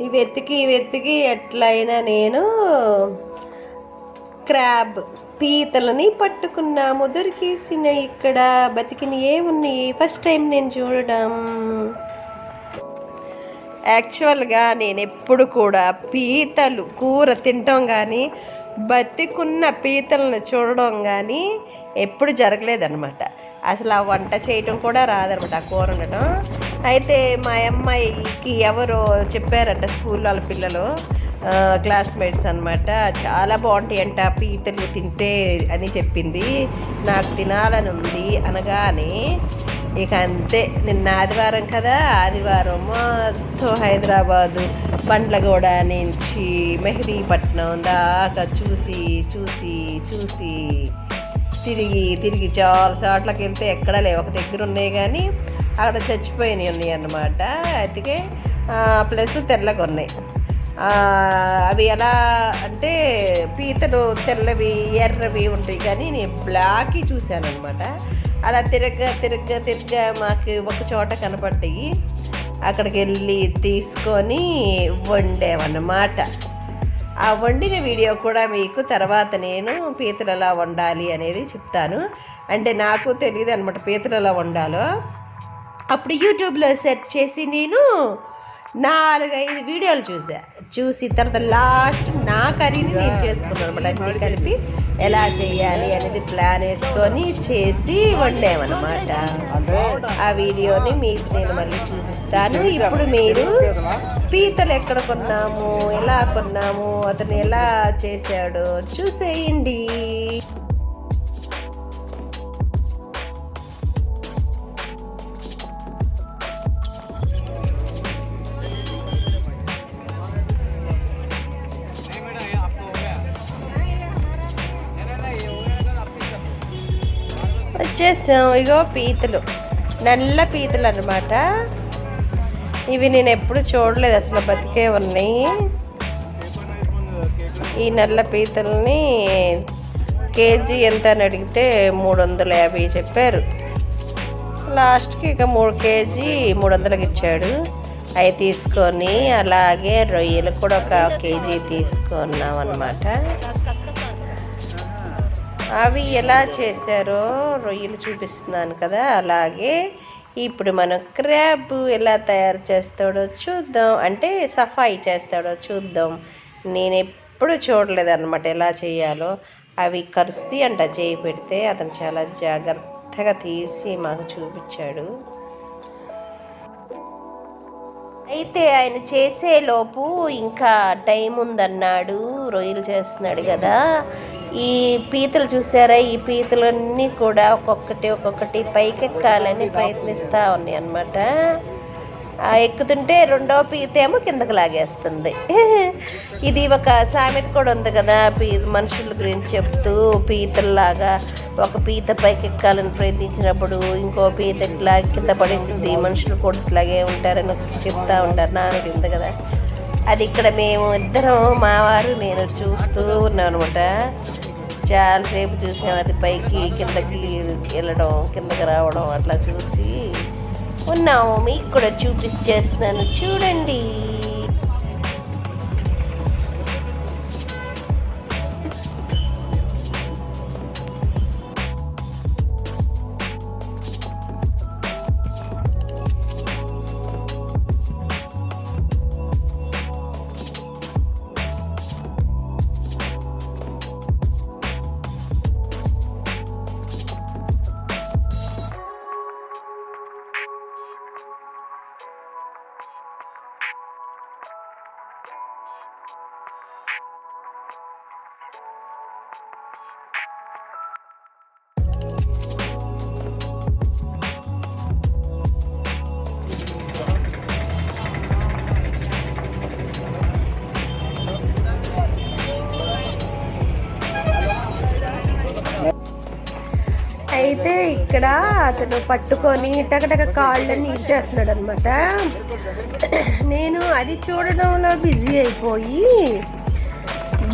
ఇవి వెతికి ఎట్లయినా నేను క్రాబ్ పీతలని పట్టుకున్నాము. దొరికేసిన ఇక్కడ బతికిన ఏమున్నాయి ఫస్ట్ టైం నేను చూడడం. యాక్చువల్గా నేను ఎప్పుడు కూడా పీతలు కూర తినటం కానీ బతికున్న పీతలను చూడడం కానీ ఎప్పుడు జరగలేదన్నమాట. అసలు ఆ వంట చేయటం కూడా రాదనమాట, ఆ కూర ఉండటం. అయితే మా అమ్మాయికి ఎవరో చెప్పారంట, స్కూల్ వాళ్ళ పిల్లలు క్లాస్మేట్స్ అనమాట, చాలా బాగుంటాయి అంట పీతలు తింటే అని చెప్పింది. నాకు తినాలని ఉంది అనగానే ఇక అంతే. నిన్న ఆదివారం కదా, ఆదివారం మొత్తం హైదరాబాదు బండ్లగూడ నుంచి మెహదీపట్నం దాకా చూసి చూసి చూసి తిరిగి చాలా చోట్లకి వెళ్తే ఎక్కడా లేవు. ఒక దగ్గర ఉన్నాయి కానీ అక్కడ చచ్చిపోయినవి ఉన్నాయి అన్నమాట. అయితే ప్లస్ తెల్లగా ఉన్నాయి. అవి ఎలా అంటే పీతలు తెల్లవి ఎర్రవి ఉంటాయి, కానీ నేను బ్లాక్కి చూశాను అనమాట. అలా తిరగ్గా మాకు ఒక చోట కనపడ్డాయి. అక్కడికి వెళ్ళి తీసుకొని వండామన్నమాట. ఆ వండిన వీడియో కూడా మీకు తర్వాత నేను పీతలు ఎలా వండాలి అనేది చెప్తాను. అంటే నాకు తెలియదు అనమాట పీతలు ఎలా వండాలో. అప్పుడు యూట్యూబ్లో సెర్చ్ చేసి నేను 4-5 వీడియోలు చూసి తర్వాత లాస్ట్ నా కర్రీని నేను చేసుకున్నాను అనమాట. అన్నీ కలిపి ఎలా చేయాలి అనేది ప్లాన్ వేసుకొని చేసి వండామన్నమాట. ఆ వీడియోని మీకు నేను మళ్ళీ చూపిస్తాను. ఇప్పుడు మీరు పీతలు ఎక్కడ కొన్నాము, ఎలా కొన్నాము, అతను ఎలా చేశాడో చూసేయండి. వచ్చేసాం. ఇగో పీతలు, నల్ల పీతలు అన్నమాట. ఇవి నేను ఎప్పుడు చూడలేదు, అసలు బతికే ఉన్నాయి. ఈ నల్ల పీతల్ని కేజీ ఎంత అని అడిగితే 350 చెప్పారు. లాస్ట్కి ఇక 3 కేజీ 300కి ఇచ్చాడు. అవి తీసుకొని అలాగే రొయ్యలు కూడా 1 కేజీ తీసుకున్నాం అన్నమాట. అవి ఎలా చేశారో రొయ్యలు చూపిస్తున్నాను కదా, అలాగే ఇప్పుడు మనం క్రాబ్ ఎలా తయారు చేస్తాడో చూద్దాం. అంటే సఫాయి చేస్తాడో చూద్దాం. నేను ఎప్పుడు చూడలేదు అన్నమాట ఎలా చేయాలో. అవి కరుస్తాయి అంట చేయి పెడితే. అతను చాలా జాగ్రత్తగా తీసి మాకు చూపించాడు. అయితే ఆయన చేసేలోపు ఇంకా టైం ఉందన్నాడు. రొయ్యలు చేస్తున్నాడు కదా. ఈ పీతలు చూసారా, ఈ పీతలన్నీ కూడా ఒక్కొక్కటి పైకెక్కాలని ప్రయత్నిస్తూ ఉన్నాయి అన్నమాట. ఎక్కుతుంటే రెండో పీత ఏమో కిందకు లాగేస్తుంది. ఇది ఒక సామెత కూడా ఉంది కదా, మనుషుల గురించి చెప్తూ పీతల్లాగా ఒక పీత పైకెక్కాలని ప్రయత్నించినప్పుడు ఇంకో పీత ఇట్లా కింద పడేసింది. మనుషులు కూడా ఇట్లాగే ఉంటారని చెప్తూ ఉంటారు, నానుడి ఉంది కదా. అది ఇక్కడ మేము ఇద్దరం, మావారు నేను చూస్తూ ఉన్నాం అనమాట. చాలాసేపు చూసాం. అది పైకి కిందకి వెళ్ళడం, కిందకి రావడం అట్లా చూసి ఉన్నాము. మీకు కూడా చూపిస్తున్నాను చూడండి. అయితే ఇక్కడ అతను పట్టుకొని టకటక కాళ్ళని ఇచ్చేస్తున్నాడు అనమాట. నేను అది చూడడంలో బిజీ అయిపోయి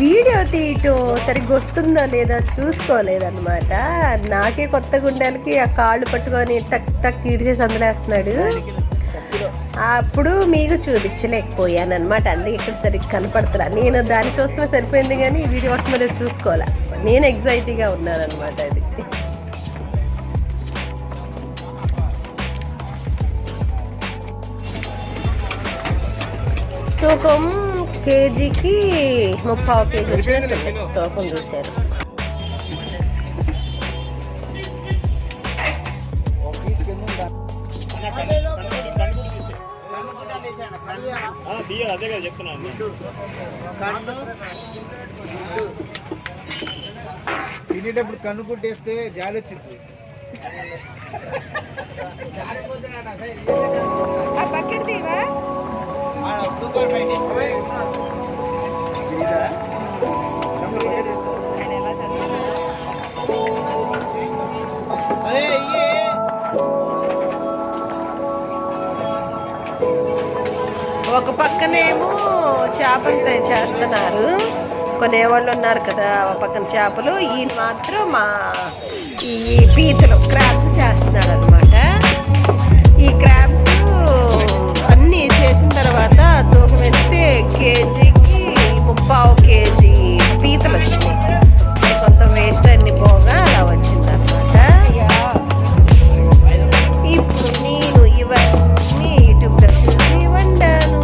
వీడియో తీయటం సరిగ్గా వస్తుందో లేదో చూసుకోలేదన్నమాట. నాకే కొత్త గుండెలకి ఆ కాళ్ళు పట్టుకొని టక్ టక్ ఇడిచేసి అందులేస్తున్నాడు. అప్పుడు మీకు చూపించలేకపోయాను అనమాట. అందుకే ఇక్కడ సరిగ్గా కనపడతలా. నేను దాన్ని చూస్తే సరిపోయింది కానీ ఈ వీడియో వస్తుందో చూసుకోవాలా. నేను ఎగ్జైటీగా ఉన్నాను అనమాట. అది తూకం కేజీకి 30 కేజీ తూకం చూశారు. అదే కదా చెప్తున్నాను. తినేటప్పుడు కన్ను కుట్టేస్తే జాలి వచ్చింది. ఒక పక్కనేమో చేపలు చేస్తున్నారు, కొనేవాళ్ళు ఉన్నారు కదా ఒక పక్కన చేపలు. ఈయన మాత్రం ఈ పీతలు క్రాబ్స్ చేస్తున్నాడు అనమాట. ఈ క్రాబ్స్ అన్నీ చేసిన తర్వాత తూకం వేస్తే కేజీకి 30 కేజీ పీతలు వచ్చినాయి. కొంత వేస్ట్ అన్ని పోగా అలా వచ్చిందనమాట. ఇప్పుడు నేను ఇవన్నీ యూట్యూబ్లో చూసి వండాను.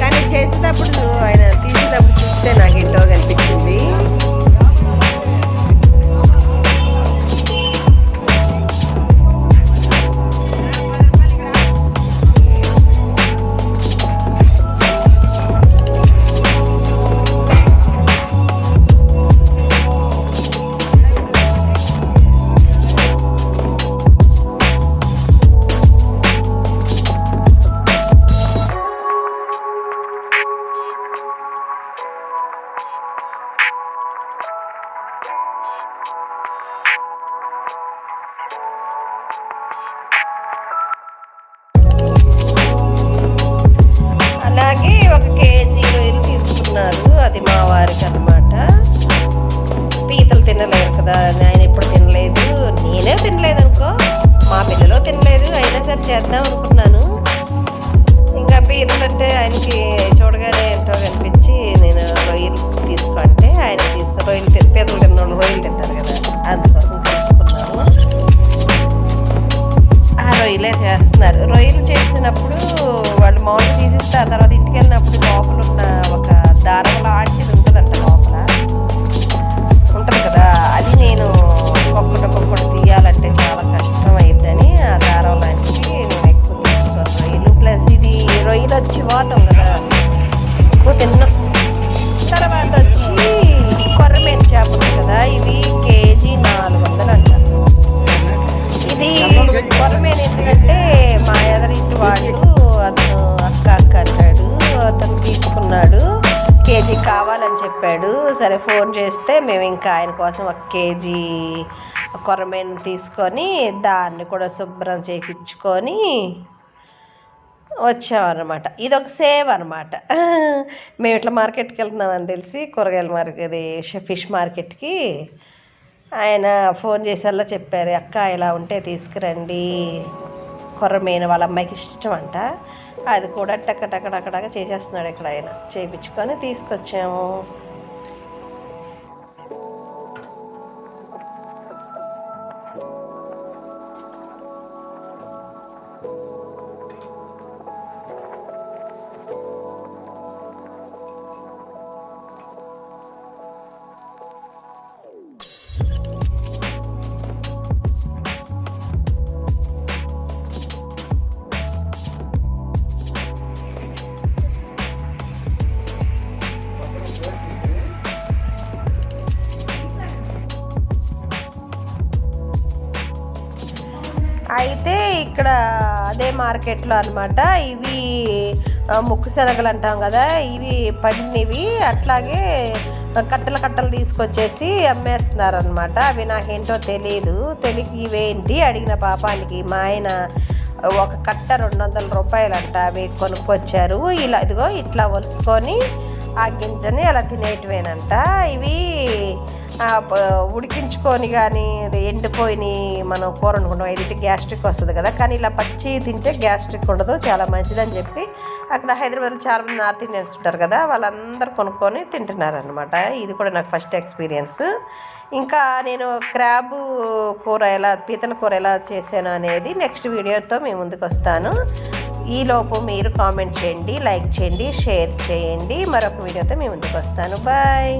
కానీ చేసేటప్పుడు ఆయన తీసేటప్పుడు చూస్తే నాకు ఏంటో కనిపించింది. అలాగే 1 కేజీ రొయ్యలు తీసుకున్నారు. అది మా వారికి అనమాట. పీతలు తినలేరు కదా, ఆయన ఎప్పుడు తినలేదు, నేనే తినలేదు అనుకో, మా పిల్లలు తినలేదు. అయినా సరే చేద్దాం అనుకున్నాను. ఇంకా పీతలు అంటే ఆయనకి చూడగానే ఎంతో కనిపించి నేను రొయ్యలు తీసుకుంటే ఆయన రొయ్యలు పీతలు తిన్నోళ్ళు రొయ్యలు తింటారు కదా, అందుకోసం తీసుకున్నాను. ఆ రొయ్యలే చేస్తున్నారు. రొయ్యలు చేసినప్పుడు వాళ్ళు మామూలు తీసిస్తే ఆ తర్వాత ఇంటికి వెళ్ళినప్పుడు లోపల ఉన్న ఒక దారం లాంటిది ఉంటుందంట, లోపల ఉంటుంది కదా, అది నేను ఒక్కొక్కటి తీయాలంటే చాలా కష్టం అయిద్దని ఆ దారం లాంటివి నేను ఎక్కువ తీసుకోను. రొయ్యలు ప్లస్ ఇది రొయ్యలు వచ్చి వాతం కదా, ఎక్కువ తిన్నాం. తర్వాత వచ్చి కొర్రమేను చేపలు కదా, ఇవి కేజీ 400 అంట. ఇది కొర్రమేను ఎందుకంటే మా ఎదురింటి వాళ్ళు అతను అక్క అంటాడు, అతను తీసుకున్నాడు, కేజీ కావాలని చెప్పాడు. సరే ఫోన్ చేస్తే మేము ఇంకా ఆయన కోసం 1 కేజీ కొర్రమేను తీసుకొని దాన్ని కూడా శుభ్రం చేయించుకొని వచ్చామన్నమాట. ఇదొక సేవ్ అనమాట. మేము ఇట్లా మార్కెట్కి వెళ్తున్నామని తెలిసి కూరగాయల మార్కెట్, ఫిష్ మార్కెట్కి ఆయన ఫోన్ చేసేలా చెప్పారు, అక్క ఇలా ఉంటే తీసుకురండి, కొర్రమేను వాళ్ళ అమ్మాయికి ఇష్టం అంట. అది కూడా టక్కటక్కడక్కడగా చేసేస్తున్నాడు ఇక్కడ ఆయన. చేయించుకొని తీసుకొచ్చాము. అయితే ఇక్కడ అదే మార్కెట్లో అనమాట, ఇవి ముక్కు శనగలు అంటాం కదా, ఇవి పండినవి అట్లాగే కట్టలు తీసుకొచ్చేసి అమ్మేస్తున్నారు అనమాట. అవి నాకేంటో తెలియక ఇవేంటి అడిగిన పాపానికి మా ఆయన ఒక కట్ట 200 రూపాయలు అంట. అవి కొనుక్కొచ్చారు. ఇలా ఇదిగో ఇట్లా ఒలుసుకొని ఆ గింజని అలా తినేటివేనంట. ఇవి ఉడికించుకొని కానీ ఎండిపోయి మనం కూర వండుకుంటాం ఇది గ్యాస్ట్రిక్ వస్తుంది కదా, కానీ ఇలా పచ్చి తింటే గ్యాస్ట్రిక్ ఉండదు, చాలా మంచిదని చెప్పి అక్కడ హైదరాబాద్లో చాలామంది నార్త్ ఇండియన్స్ ఉంటారు కదా, వాళ్ళందరూ కొనుక్కొని తింటున్నారనమాట. ఇది కూడా నాకు ఫస్ట్ ఎక్స్పీరియన్స్. ఇంకా నేను క్రాబ్ కూర పీతల కూర ఎలా చేశాను అనేది నెక్స్ట్ వీడియోతో మీ ముందుకు వస్తాను. ఈలోపు మీరు కామెంట్ చేయండి, లైక్ చేయండి, షేర్ చేయండి. మరొక వీడియోతో మీ ముందుకు వస్తాను. బాయ్.